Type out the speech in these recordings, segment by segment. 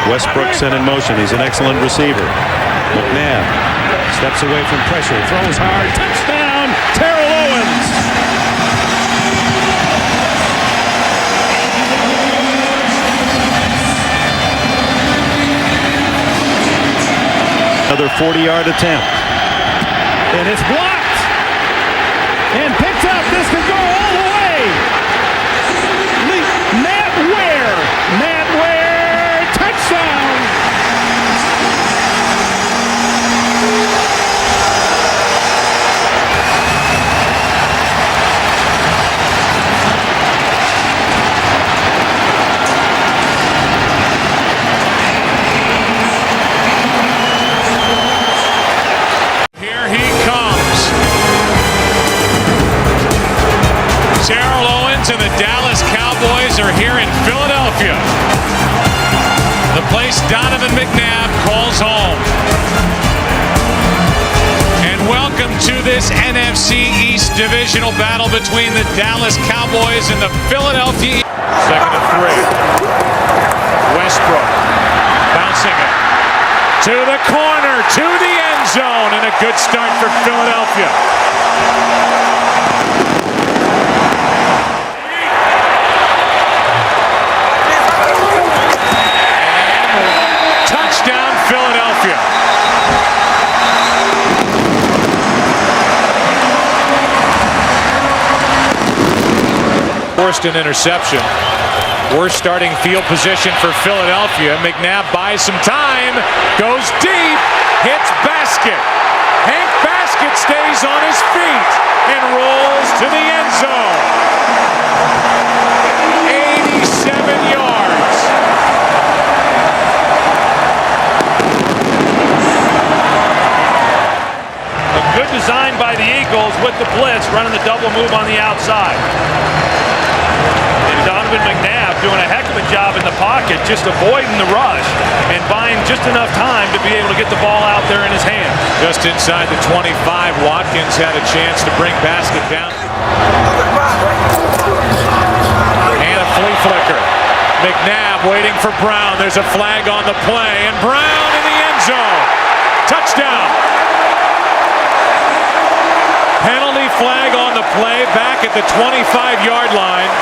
Westbrook sent in motion. He's an excellent receiver. McNabb steps away from pressure, throws hard, touchdown, Terrell Owens. Another 40-yard attempt. And it's blocked. And picked up. This could go all the way. Matt Ware, touchdown. Here he comes. Terrell Owens and the Dallas Cowboys are here in Philadelphia. The place Donovan McNabb calls home. And welcome to this NFC East divisional battle between the Dallas Cowboys and the Philadelphia. Second and 3. Westbrook bouncing it to the corner, to the end zone, and a good start for Philadelphia. Touchdown, Philadelphia. Forced an interception. Worst starting field position for Philadelphia. McNabb buys some time, goes deep, hits Basket. Hank Basket stays on his feet and rolls to the end zone. 87 yards. A good design by the Eagles with the blitz, running the double move on the outside. And Donovan McNabb doing a heck of a job in the pocket, just avoiding the rush and buying just enough time to be able to get the ball out there in his hands. Just inside the 25, Watkins had a chance to bring Basket down. And a flea flicker. McNabb waiting for Brown. There's a flag on the play, and Brown in the end zone. Touchdown. Penalty flag on the play, back at the 25-yard line.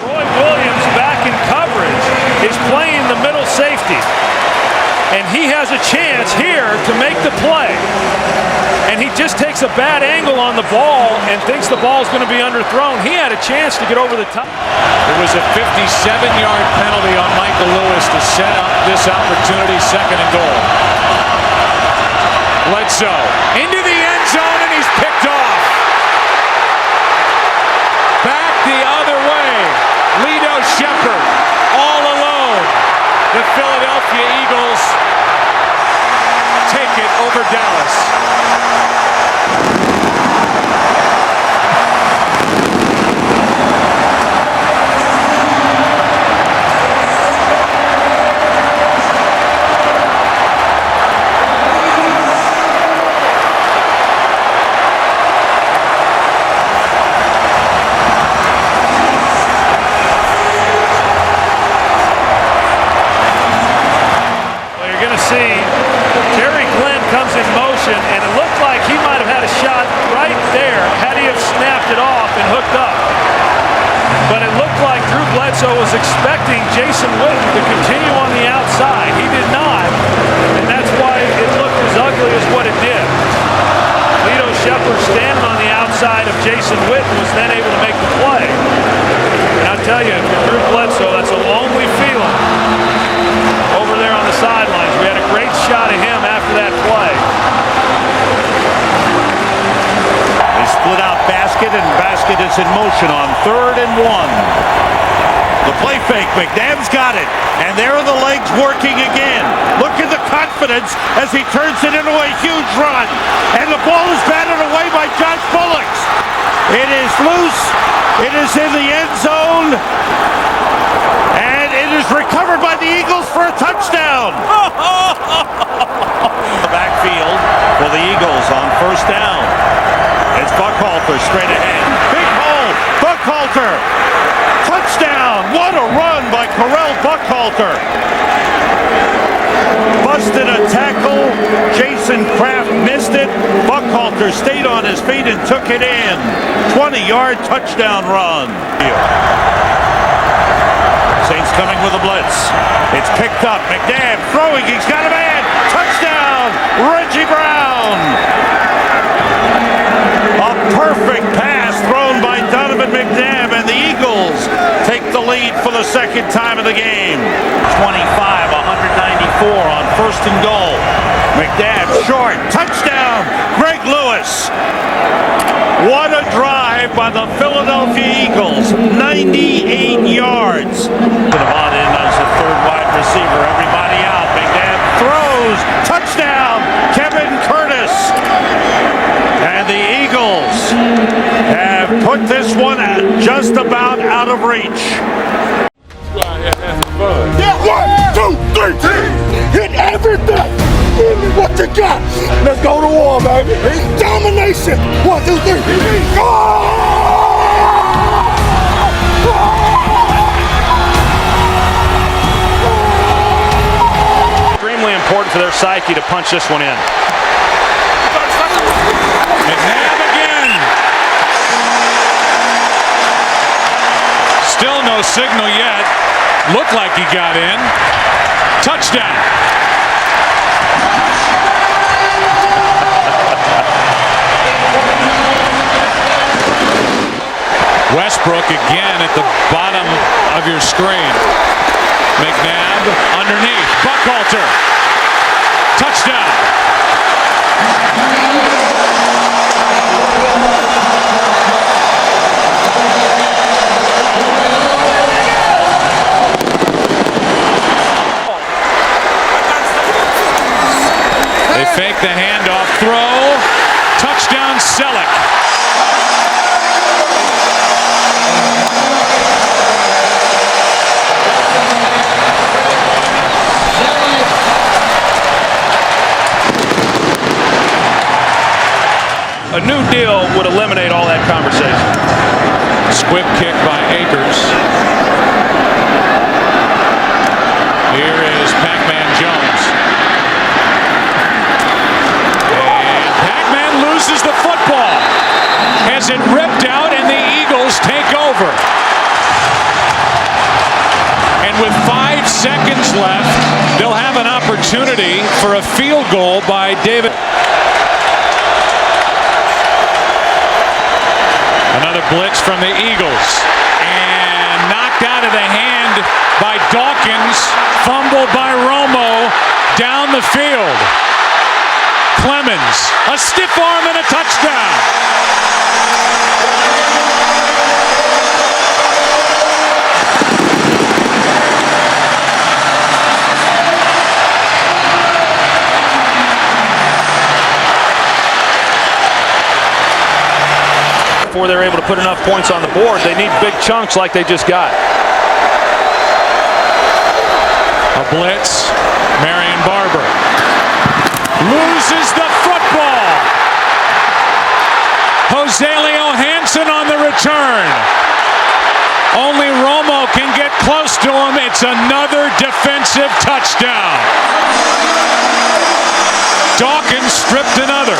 Roy Williams back in coverage is playing the middle safety. And he has a chance here to make the play. And he just takes a bad angle on the ball and thinks the ball is going to be underthrown. He had a chance to get over the top. It was a 57-yard penalty on Michael Lewis to set up this opportunity, second and goal. Bledsoe into the end zone, and he's picked off. Back the other way. Lito Shepherd all alone. The Philadelphia Eagles take it over Dallas. And it looked like he might have had a shot right there had he have snapped it off and hooked up. But it looked like Drew Bledsoe was expecting Jason Witten to continue on the outside. He did not, and that's why it looked as ugly as what it did. Lito Shepherd standing on the outside of Jason Witten was then able to make the play. And I'll tell you, for Drew Bledsoe, that's a lonely feeling over there on the sidelines. We had a great shot of him after that play. They split out Basket, and Basket is in motion on 3rd and 1. The play fake, McNabb's got it, and there are the legs working again. Look at the confidence as he turns it into a huge run, and the ball is batted away by Josh Bullocks. It is loose, it is in the end zone, and it is recovered by the Eagles for a touchdown. The backfield for the Eagles on 1st down. It's Buckhalter straight ahead. Big hole. Buckhalter. Touchdown. touchdown! What a run by Correll Buckhalter. Busted a tackle. Jason Kraft missed it. Buckhalter stayed on his feet and took it in. 20-yard touchdown run. Saints coming with a blitz. It's picked up. McNabb throwing. He's got a man. Touchdown! Reggie Brown. A perfect pass thrown by Donovan McNabb, and the Eagles take the lead for the second time of the game. 25, 194 on first and goal. McNabb short. Touchdown! Greg Lewis. What a drive by the Philadelphia Eagles. 98 yards. Put him on in as the third wide receiver. Everybody out. McNabb throws. Touchdown! Kevin Curtis. And the Eagles have put this one just about out of reach. Yeah, 1, 2, 3, hit everything. Give me what you got. Let's go to war, baby. Domination. 1, 2, 3. Go! Extremely important for their psyche to punch this one in. McNabb again. Still no signal yet. Looked like he got in. Touchdown. Westbrook again at the bottom of your screen. McNabb underneath. Buckhalter. Touchdown. They fake the handoff throw. Touchdown Selleck. A new deal would eliminate all that conversation. Squib kick by Akers. Here is Pac-Man Jones. And Pac-Man loses the football. Has it ripped out and the Eagles take over. And with 5 seconds left, they'll have an opportunity for a field goal by David. Another blitz from the Eagles. And knocked out of the hand by Dawkins. Fumbled by Romo down the field. Clemens, a stiff arm and a touchdown. Before they're able to put enough points on the board, they need big chunks like they just got. A blitz. Marion Barber loses the football. Jose Leo Hansen on the return. Only Romo can get close to him. It's another defensive touchdown. Dawkins stripped another.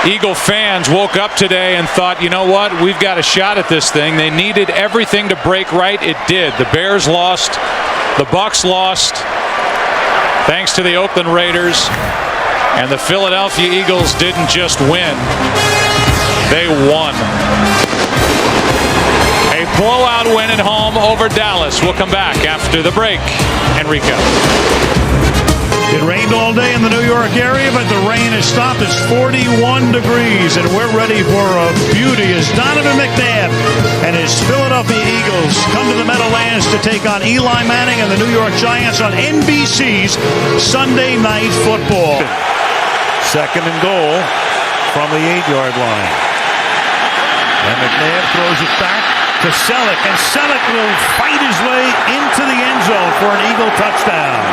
Eagle fans woke up today and thought, you know what, we've got a shot at this thing. They needed everything to break right. It did. The Bears lost. The Bucs lost. Thanks to the Oakland Raiders. And the Philadelphia Eagles didn't just win. They won. A blowout win at home over Dallas. We'll come back after the break. Enrico. It rained all day in the New York area, but the rain has stopped. It's 41 degrees, and we're ready for a beauty as Donovan McNabb and his Philadelphia Eagles come to the Meadowlands to take on Eli Manning and the New York Giants on NBC's Sunday Night Football. Second and goal from the 8-yard line. And McNabb throws it back to Selleck, and Selleck will fight his way into the end zone for an Eagle touchdown.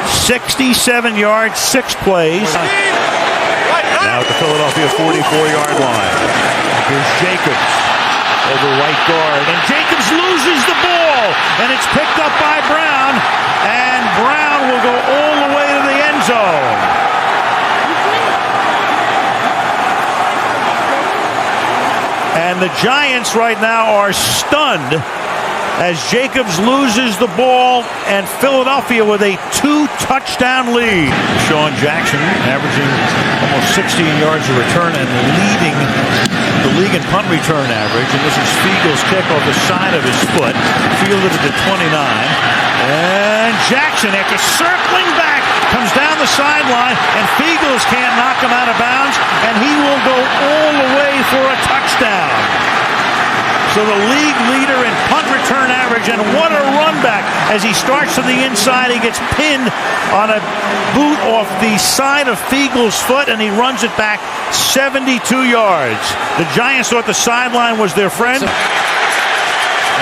67 yards, 6 plays. Now at the Philadelphia 44-yard line. Here's Jacobs over right guard, and Jacobs loses the ball, and it's picked up by Brown, and Brown will go all the way to the end zone. And the Giants right now are stunned as Jacobs loses the ball, and Philadelphia with a 2-touchdown lead. Sean Jackson averaging almost 16 yards of return and leading the league in punt return average. And this is Fiegel's kick off the side of his foot, fielded at the 29. And Jackson, after circling back, comes down the sideline, and Fiegels can't knock him out of bounds, and he will go all the way for a touchdown. So the league leader in punt return average, and what a run back. As he starts to the inside, he gets pinned on a boot off the side of Fiegel's foot, and he runs it back 72 yards. The Giants thought the sideline was their friend. And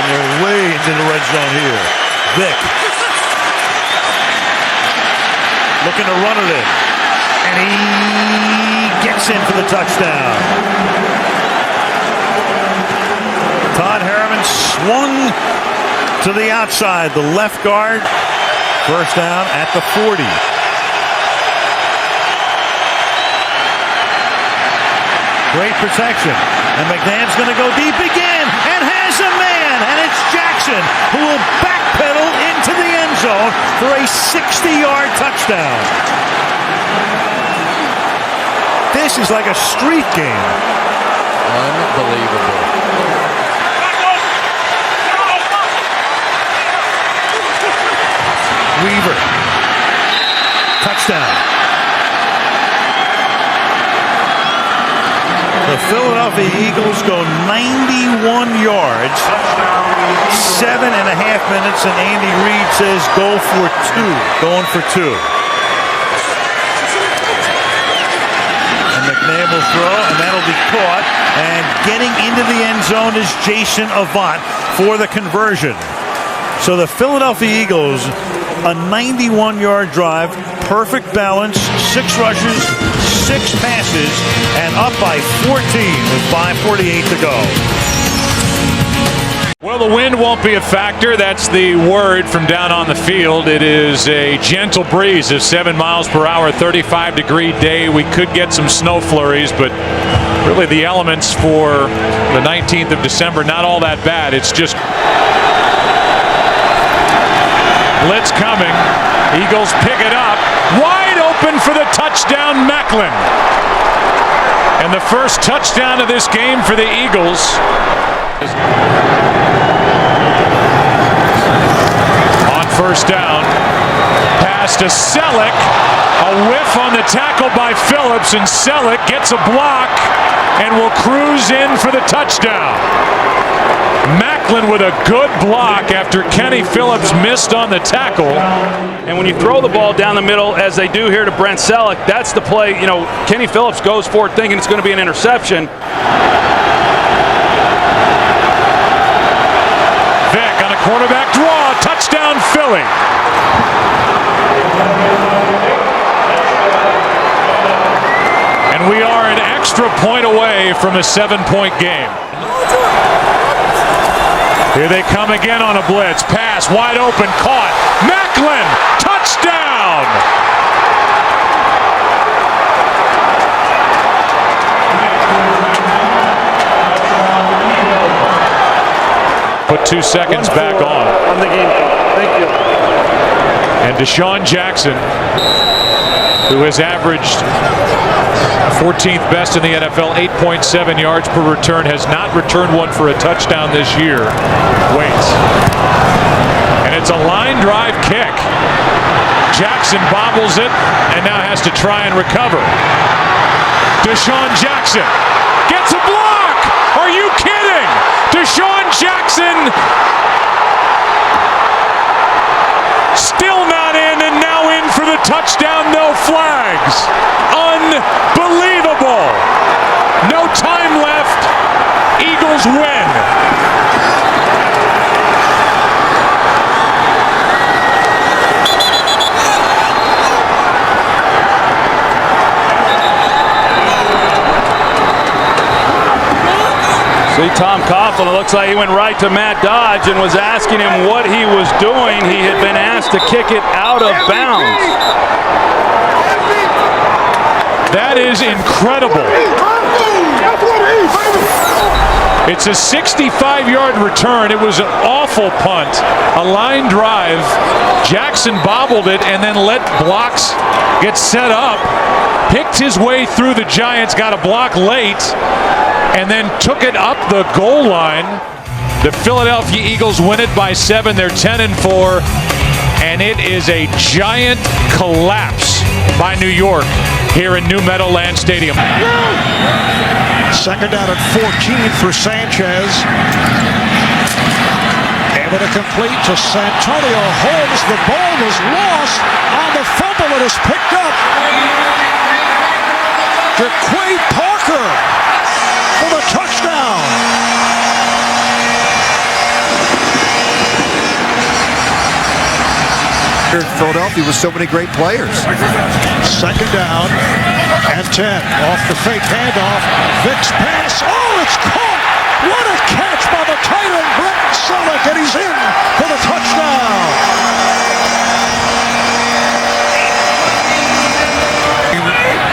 they're way into the red zone here. Vick looking to run it in. And he gets in for the touchdown. Todd Harriman swung to the outside, the left guard. First down at the 40. Great protection. And McNabb's going to go deep again and has a man. And it's Jackson who will backpedal into the end zone for a 60-yard touchdown. This is like a street game. Unbelievable. Weaver. Touchdown. The Philadelphia Eagles go 91 yards, 7.5 minutes, and Andy Reid says go for 2. Going for 2. And McNabb will throw, and that'll be caught. And getting into the end zone is Jason Avant for the conversion. So the Philadelphia Eagles, a 91-yard drive, perfect balance, 6 rushes, 6 passes, and up by 14 with 5:48 to go. Well, the wind won't be a factor. That's the word from down on the field. It is a gentle breeze of 7 miles per hour, 35-degree day. We could get some snow flurries, but really the elements for the 19th of December, not all that bad. It's just blitz coming. Eagles pick it up. Wide open for the touchdown, Macklin. And the first touchdown of this game for the Eagles. On first down, pass to Selleck. A whiff on the tackle by Phillips, and Selleck gets a block and will cruise in for the touchdown. Macklin with a good block after Kenny Phillips missed on the tackle. And when you throw the ball down the middle, as they do here to Brent Selleck, that's the play. You know, Kenny Phillips goes for it thinking it's going to be an interception. Vick on a quarterback draw. Touchdown, Philly. And we are an extra point away from a 7-point game. Here they come again on a blitz. Pass wide open, caught. Macklin, touchdown! Put 2 seconds back on. On the game. Thank you. And Deshaun Jackson, who has averaged 14th best in the NFL, 8.7 yards per return, has not returned one for a touchdown this year. Waits. And it's a line drive kick. Jackson bobbles it and now has to try and recover. Deshaun Jackson gets a block! Are you kidding? Deshaun Jackson still not in, and now in for the touchdown, no flags. Unbelievable. No Eagles win. See Tom Coughlin, it looks like he went right to Matt Dodge and was asking him what he was doing. He had been asked to kick it out of bounds. That is incredible. It's a 65-yard return. It was an awful punt, a line drive. Jackson bobbled it and then let blocks get set up, picked his way through the Giants, got a block late, and then took it up the goal line. The Philadelphia Eagles win it by 7. They're 10-4, and it is a giant collapse by New York here in New Meadowlands Stadium. Second down and 14 for Sanchez. Able to complete to Santonio Holmes. The ball was lost on the fumble. It is picked up. Jaquay Parker for the touchdown. Philadelphia with so many great players. Second down and 10. Off the fake handoff. Vick's pass. Oh, it's caught. What a catch by the tight end, Brenton Selleck, and he's in for the touchdown.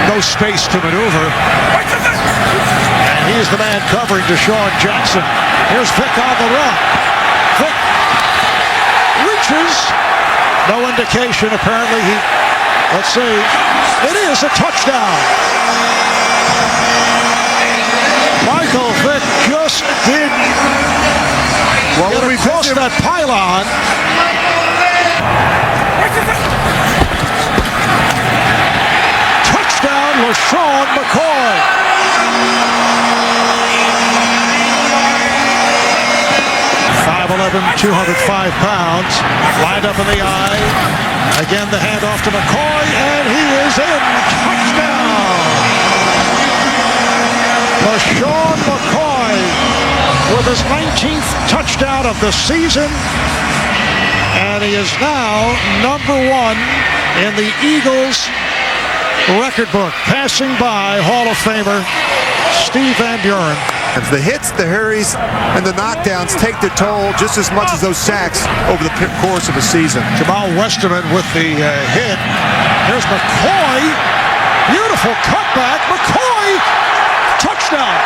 No space to maneuver. And he's the man covering Deshaun Jackson. Here's Vick on the run. Vick reaches. No indication, apparently. Let's see. It is a touchdown. Michael Vick just did get across that pylon. Touchdown, LaShawn McCoy. 5'11", 205 pounds, lined up in the eye. Again, the handoff to McCoy, and he is in. Touchdown! LaShawn McCoy with his 19th touchdown of the season, and he is now number 1 in the Eagles record book, passing by Hall of Famer Steve Van Buren. The hits, the hurries, and the knockdowns take their toll just as much as those sacks over the course of a season. Jamal Westerman with the hit. Here's McCoy. Beautiful cutback. McCoy. Touchdown.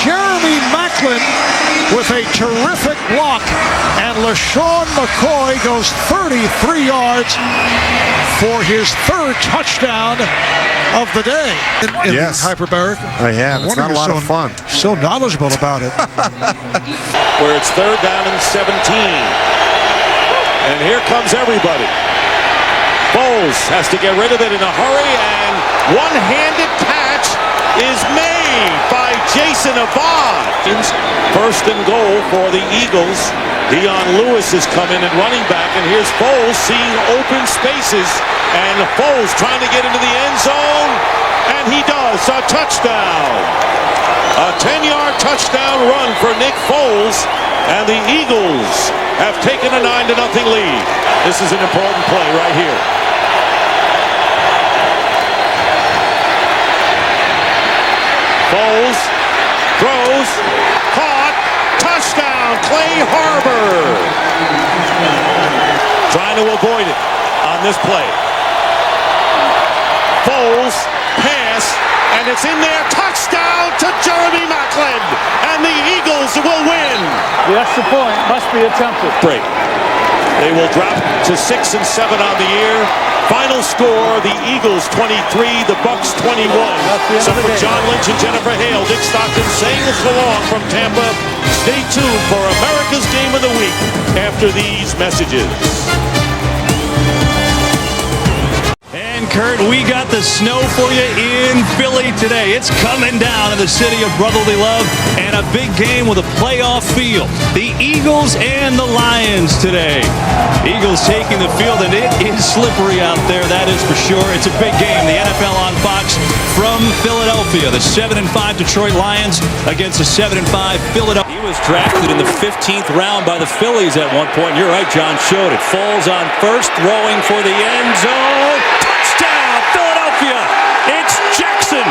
Jeremy Maclin with a terrific block. And LaShawn McCoy goes 33 yards for his 3rd touchdown of the day. Yes. Hyperbaric. I have. It's not a lot of fun. So knowledgeable about it. Where it's 3rd down and 17. And here comes everybody. Foles has to get rid of it in a hurry, and one-handed catch is made by Jason Abad. 1st and goal for the Eagles. Dion Lewis is coming and running back, and here's Foles seeing open spaces, and Foles trying to get into the end zone, and he does. A touchdown. A 10-yard touchdown run for Nick Foles, and the Eagles have taken a 9-0 lead. This is an important play right here. Foles throws, caught, touchdown, Clay Harbor. Trying to avoid it on this play. Foles, pass, and it's in there, touchdown to Jeremy Maclin, and the Eagles will win. That's the point. Must be attempted. Break. They will drop to 6 and 7 on the year. Final score, the Eagles 23, the Bucks 21. So for John Lynch and Jennifer Hale, Dick Stockton saying so long from Tampa. Stay tuned for America's Game of the Week after these messages. And Kurt, we got the snow for you in Philly today. It's coming down in the city of brotherly love, and a big game with a playoff feel. The Eagles and the Lions today. Eagles taking the field, and it is slippery out there, that is for sure. It's a big game. The NFL on Fox. from Philadelphia. The 7-5 Detroit Lions against the 7-5 Philadelphia. He was drafted in the 15th round by the Phillies at one point. You're right, John showed it. Falls on first, throwing for the end zone. Touchdown, Philadelphia! It's Jackson!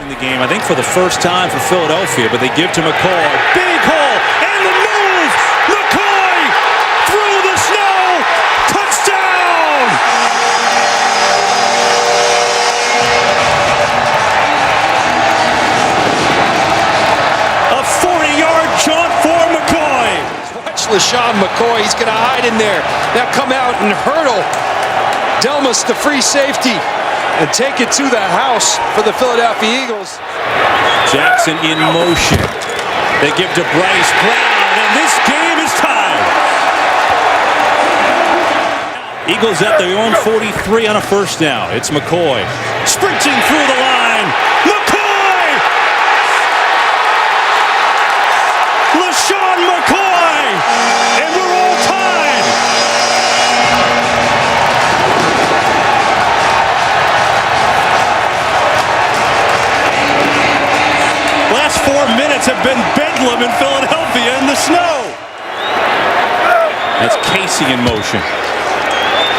In the game, I think for the first time for Philadelphia, but they give to McCoy. Big hole, and the move! McCoy through the snow! Touchdown! A 40-yard jaunt for McCoy. Watch LaShawn McCoy. He's going to hide in there. Now come out and hurdle Delmas, the free safety, and take it to the house for the Philadelphia Eagles. Jackson in motion. They give to Bryce Brown, and this game is tied. Eagles at their own 43 on a first down. It's McCoy sprinting through the line. McCoy! LaShawn McCoy! And we're all tied. Last 4 minutes have been bedlam in Philadelphia in the snow. That's Casey in motion.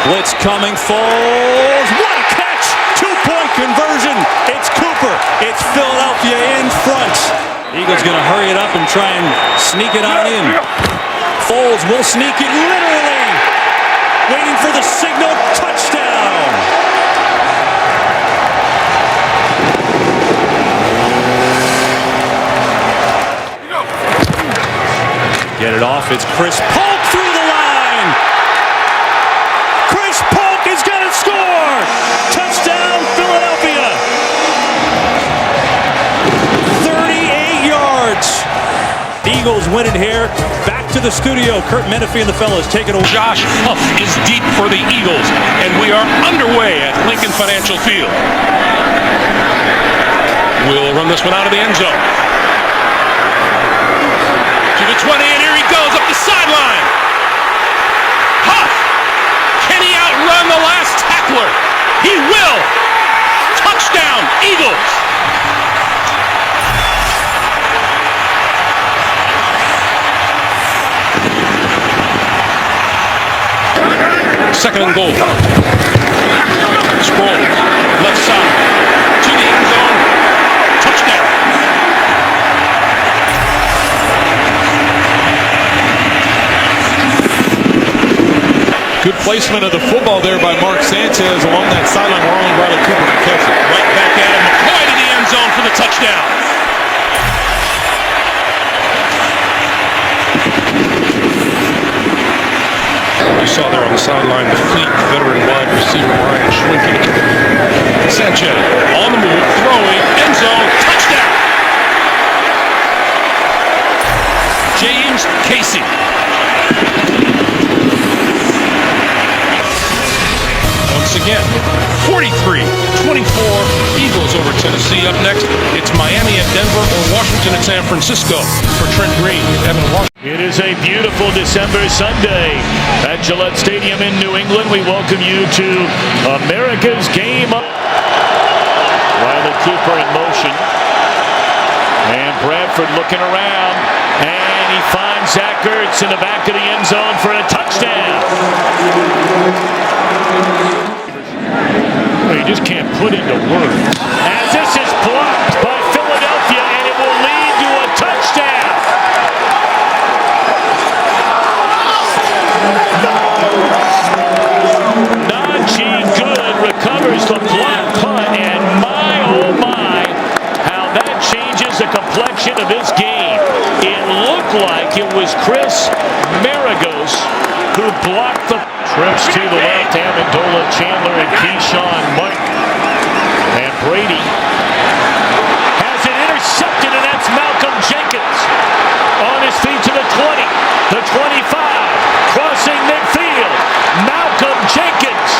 Blitz coming, falls. What a catch! 2-point conversion. It's Cooper. It's Philadelphia in front. Eagles going to hurry it up and try and sneak it on in. Foles will sneak it literally. Waiting for the signal. Touchdown. Get it off. It's Chris Polk through the line. Chris Polk is going to score. Touchdown, Philadelphia. 38 yards. Eagles win it here. Back to the studio. Kurt Menefee and the fellas take it away. Josh Huff is deep for the Eagles, and we are underway at Lincoln Financial Field. We'll run this one out of the end zone. To the 20, and here he goes up the sideline. Huff! Can he outrun the last tackler? He will! Touchdown, Eagles! Second and goal. Sproul, left side, to the end zone. Touchdown. Good placement of the football there by Mark Sanchez along that sideline where only Riley Cooper can catch it. Right back at him. McCoy to the end zone for the touchdown. You saw there on the sideline the fleet veteran wide receiver Ryan Schwinke. Sanchez on the move, throwing, end zone, touchdown. James Casey. Once again, 43-24, Eagles over Tennessee. Up next, it's Miami at Denver or Washington at San Francisco. For Trent Green, Evan Washington. It is a beautiful December Sunday at Gillette Stadium in New England. We welcome you to America's Game. Riley Cooper in motion. And Bradford looking around. And he finds Zach Ertz in the back of the end zone for a touchdown. You just can't put into words. As this is blocked by Philadelphia, and it will lead to a touchdown. Najee Good recovers the block punt, and my oh my, how that changes the complexion of this game. It looked like it was Chris Maragos who blocked the trips to the left. Amendola, Chandler, and Keyshawn Mike. And Brady has it intercepted, and that's Malcolm Jenkins on his feet to the 20, the 25, crossing midfield. Malcolm Jenkins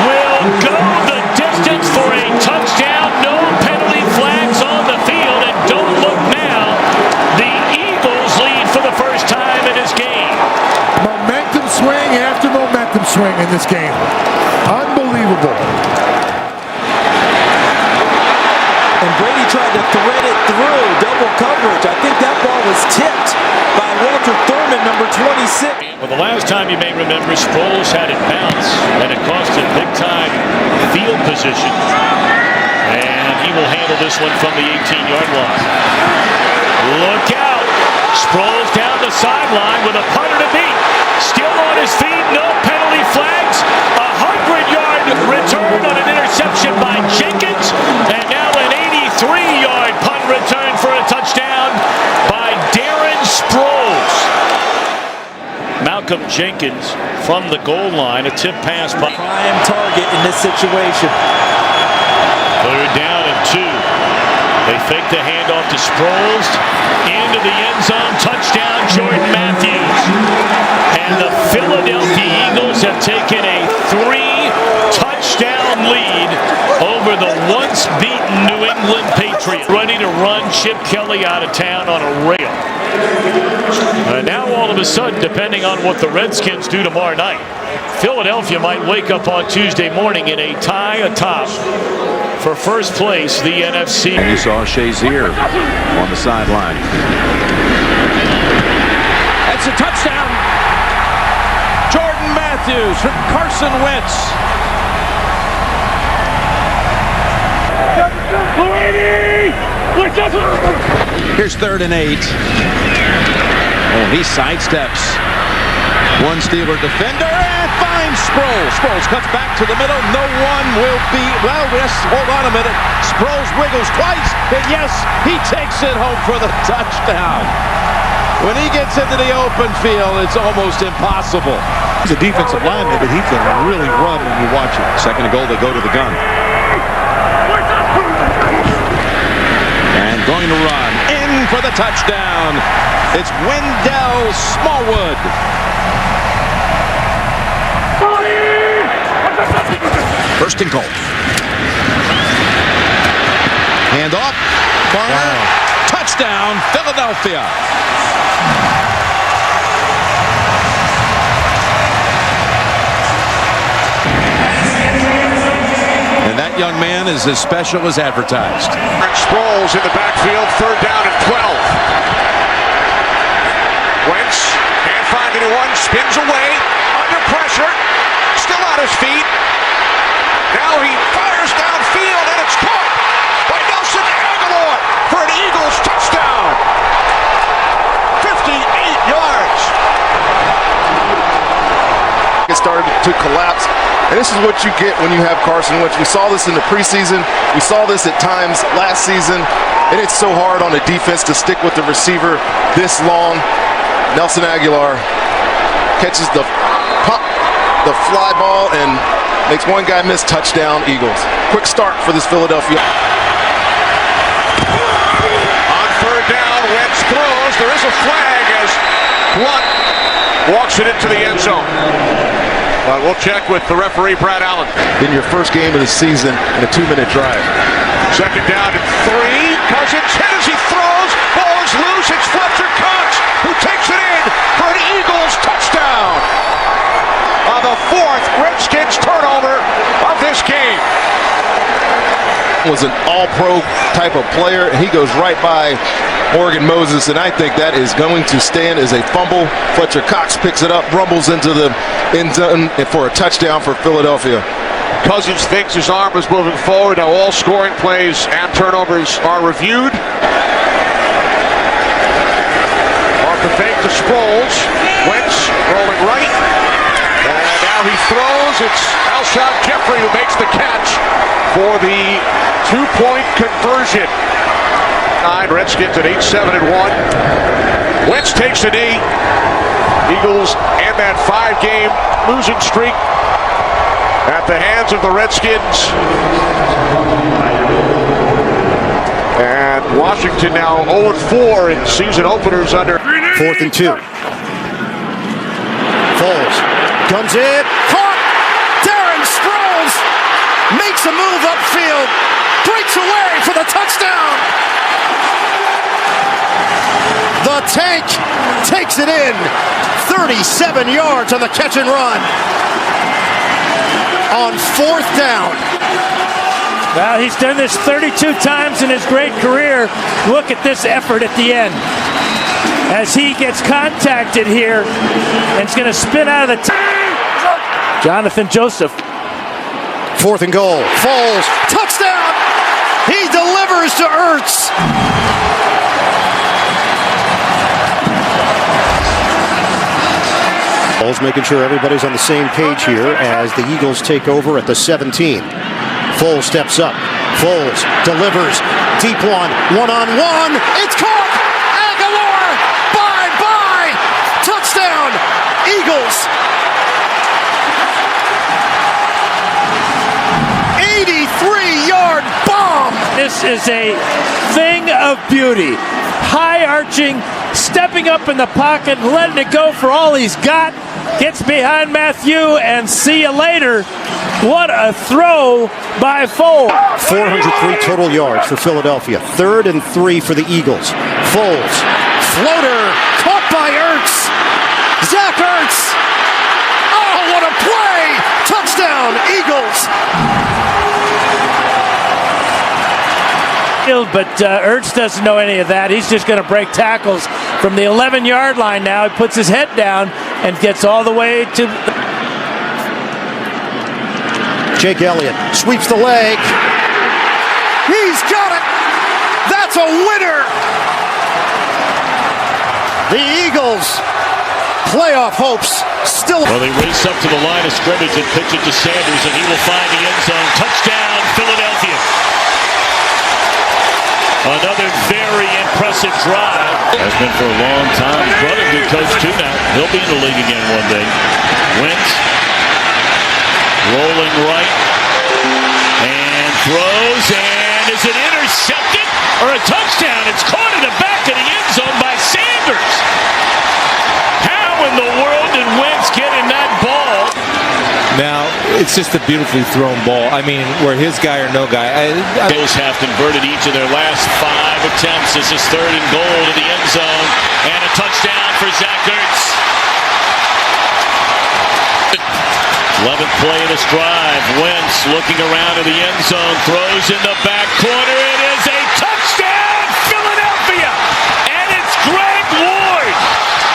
will go the distance for a touchdown. No penalty flags on the field, and don't look now. The Eagles lead for the first time in this game. Momentum swing after momentum. swing in this game. Unbelievable. And Brady tried to thread it through double coverage. I think that ball was tipped by Walter Thurman, number 26. Well, the last time you may remember, Sproles had it bounce, and it cost him big-time field position. And he will handle this one from the 18-yard line. Look out! Sproles down the sideline with a punter to beat. Still on his feet, no penalty flags. 100-yard return on an interception by Jenkins, and now an 83-yard punt return for a touchdown by Darren Sproles. Malcolm Jenkins from the goal line, a tip pass by Prime target in this situation. 3rd down and 2. They fake the handoff to Sproles into the end zone. Touchdown, Jordan Matthews. And the Philadelphia Eagles have taken a 3-touchdown lead over the once beaten New England Patriots. Ready to run Chip Kelly out of town on a rail. Now all of a sudden, depending on what the Redskins do tomorrow night, Philadelphia might wake up on Tuesday morning in a tie atop for first place, the NFC. And you saw Shazier on the sideline. That's a touchdown. Jordan Matthews from Carson Wentz. Here's 3rd and 8. Oh, he sidesteps one Steeler defender and finds Sproles. Sproles cuts back to the middle. No one will be, well, yes, hold on a minute. Sproles wiggles twice, and yes, he takes it home for the touchdown. When he gets into the open field, it's almost impossible. He's a defensive lineman, but he can really run when you watch him. 2nd and goal, they go to the gun. And going to run in for the touchdown. It's Wendell Smallwood. First and goal. Hand off. Corner. Touchdown, Philadelphia. And that young man is as special as advertised. Sproles in the backfield, 3rd down and 12. Wentz can't find anyone, spins away, under pressure, still on his feet. Now he fires downfield, and it's caught by Nelson Aguilar for an Eagles touchdown. 58 yards. It started to collapse, and this is what you get when you have Carson Wentz. We saw this in the preseason. We saw this at times last season, and it's so hard on a defense to stick with the receiver this long. Nelson Aguilar catches the fly ball and makes one guy miss. Touchdown, Eagles. Quick start for this Philadelphia. On 3rd down, Wentz throws. There is a flag as Blunt walks it into the end zone. But we'll check with the referee, Brad Allen. In your first game of the season in a 2-minute drive. 2nd down and 3. Cousins hit as he throws. Ball is loose. It's Fletcher Cox who takes it in for an Eagles touchdown. On the 4th Redskins turnover of this game. Was an all-pro type of player, and he goes right by Morgan Moses, and I think that is going to stand as a fumble. Fletcher Cox picks it up, rumbles into the end zone for a touchdown for Philadelphia. Cousins thinks his arm is moving forward. Now all scoring plays and turnovers are reviewed. Off the fake to Sproles. Wentz rolling right. And now he throws. It's Alshon Jeffrey who makes the catch for the 2-point conversion. Redskins at 8-7-1. Wentz takes a knee. Eagles end that 5-game losing streak at the hands of the Redskins. And Washington now 0-4 in season openers under. 4th and 2. Foles comes in. Caught. Darren Sproles makes a move upfield. Breaks away for the touchdown. The The tank takes it in. 37 yards on the catch and run. On 4th down. Well, he's done this 32 times in his great career. Look at this effort at the end. As he gets contacted here, and it's going to spin out of the Jonathan Joseph. 4th and goal. Foles. Touchdown! He delivers to Ertz. Foles making sure everybody's on the same page here as the Eagles take over at the 17. Foles steps up. Foles delivers. Deep one-on-one. It's caught! Aguilar! Bye-bye! Touchdown! Eagles! 83-yard bomb! This is a thing of beauty. High arching, stepping up in the pocket, letting it go for all he's got. Gets behind Matthew, and see you later. What a throw by Foles. 403 total yards for Philadelphia. 3rd and 3 for the Eagles. Foles. Floater. Caught by Ertz. Zach Ertz. Oh, what a play. Touchdown, Eagles. But Ertz doesn't know any of that. He's just going to break tackles from the 11-yard line now. He puts his head down and gets all the way to... Jake Elliott sweeps the leg. He's got it. That's a winner. The Eagles' playoff hopes still... Well, they race up to the line of scrimmage and pitch it to Sanders, and he will find the end zone. Touchdown, Philadelphia. Another very impressive drive. Has been for a long time. His brother, good coach too now. He'll be in the league again one day. Wentz rolling right and throws, and is it intercepted or a touchdown? It's caught in the back of the end zone by Sanders. How in the world did Wentz get in that ball? Now, it's just a beautifully thrown ball. I mean, where his guy or no guy. Bills have converted each of their last 5 attempts. This is 3rd and goal to the end zone, and a touchdown for Zach Ertz. 11th play of this drive. Wentz looking around to the end zone, throws in the back corner. It is a touchdown, Philadelphia! And it's Greg Ward,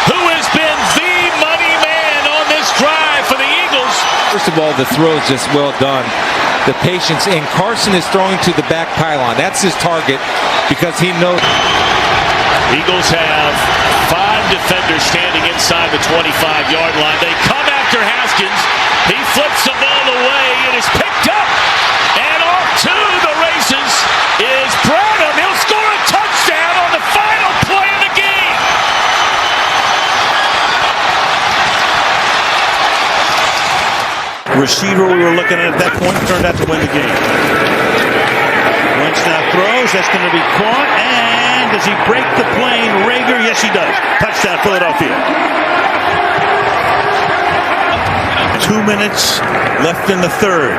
who has been the money man on this drive for the Eagles. First of all, the throw is just well done. The patience, and Carson is throwing to the back pylon. That's his target because he knows. Eagles have 5 defenders standing inside the 25-yard line. They come after Haskins. He flips the ball away. It is picked up. And off to the races is Branham. He'll score a touchdown on the final play of the game. Receiver we were looking at that point turned out to win the game. Wentz now throws. That's going to be caught. And does he break the plane? Rager? Yes, he does. Touchdown, Philadelphia. 2 minutes left in the 3rd.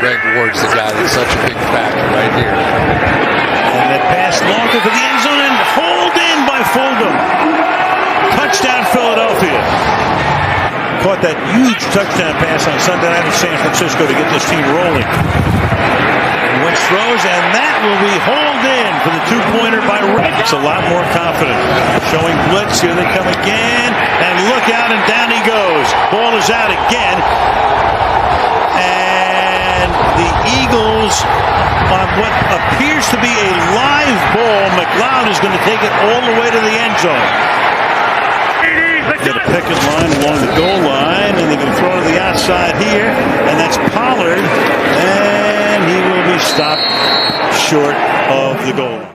Greg Ward's the guy that's such a big factor right here. And that pass longer for the end zone and hauled in by Fulgham. Touchdown, Philadelphia. Caught that huge touchdown pass on Sunday night in San Francisco to get this team rolling. Wentz throws, and that will be hauled in for the 2-pointer by Rick. It's a lot more confident. Showing blitz. Here they come again. And look out, and down he goes. Ball is out again. And the Eagles, on what appears to be a live ball, McLeod is going to take it all the way to the end zone. Get a picket line along the goal line, and they're going to throw to the outside here, and that's Pollard, and he will be stopped short of the goal.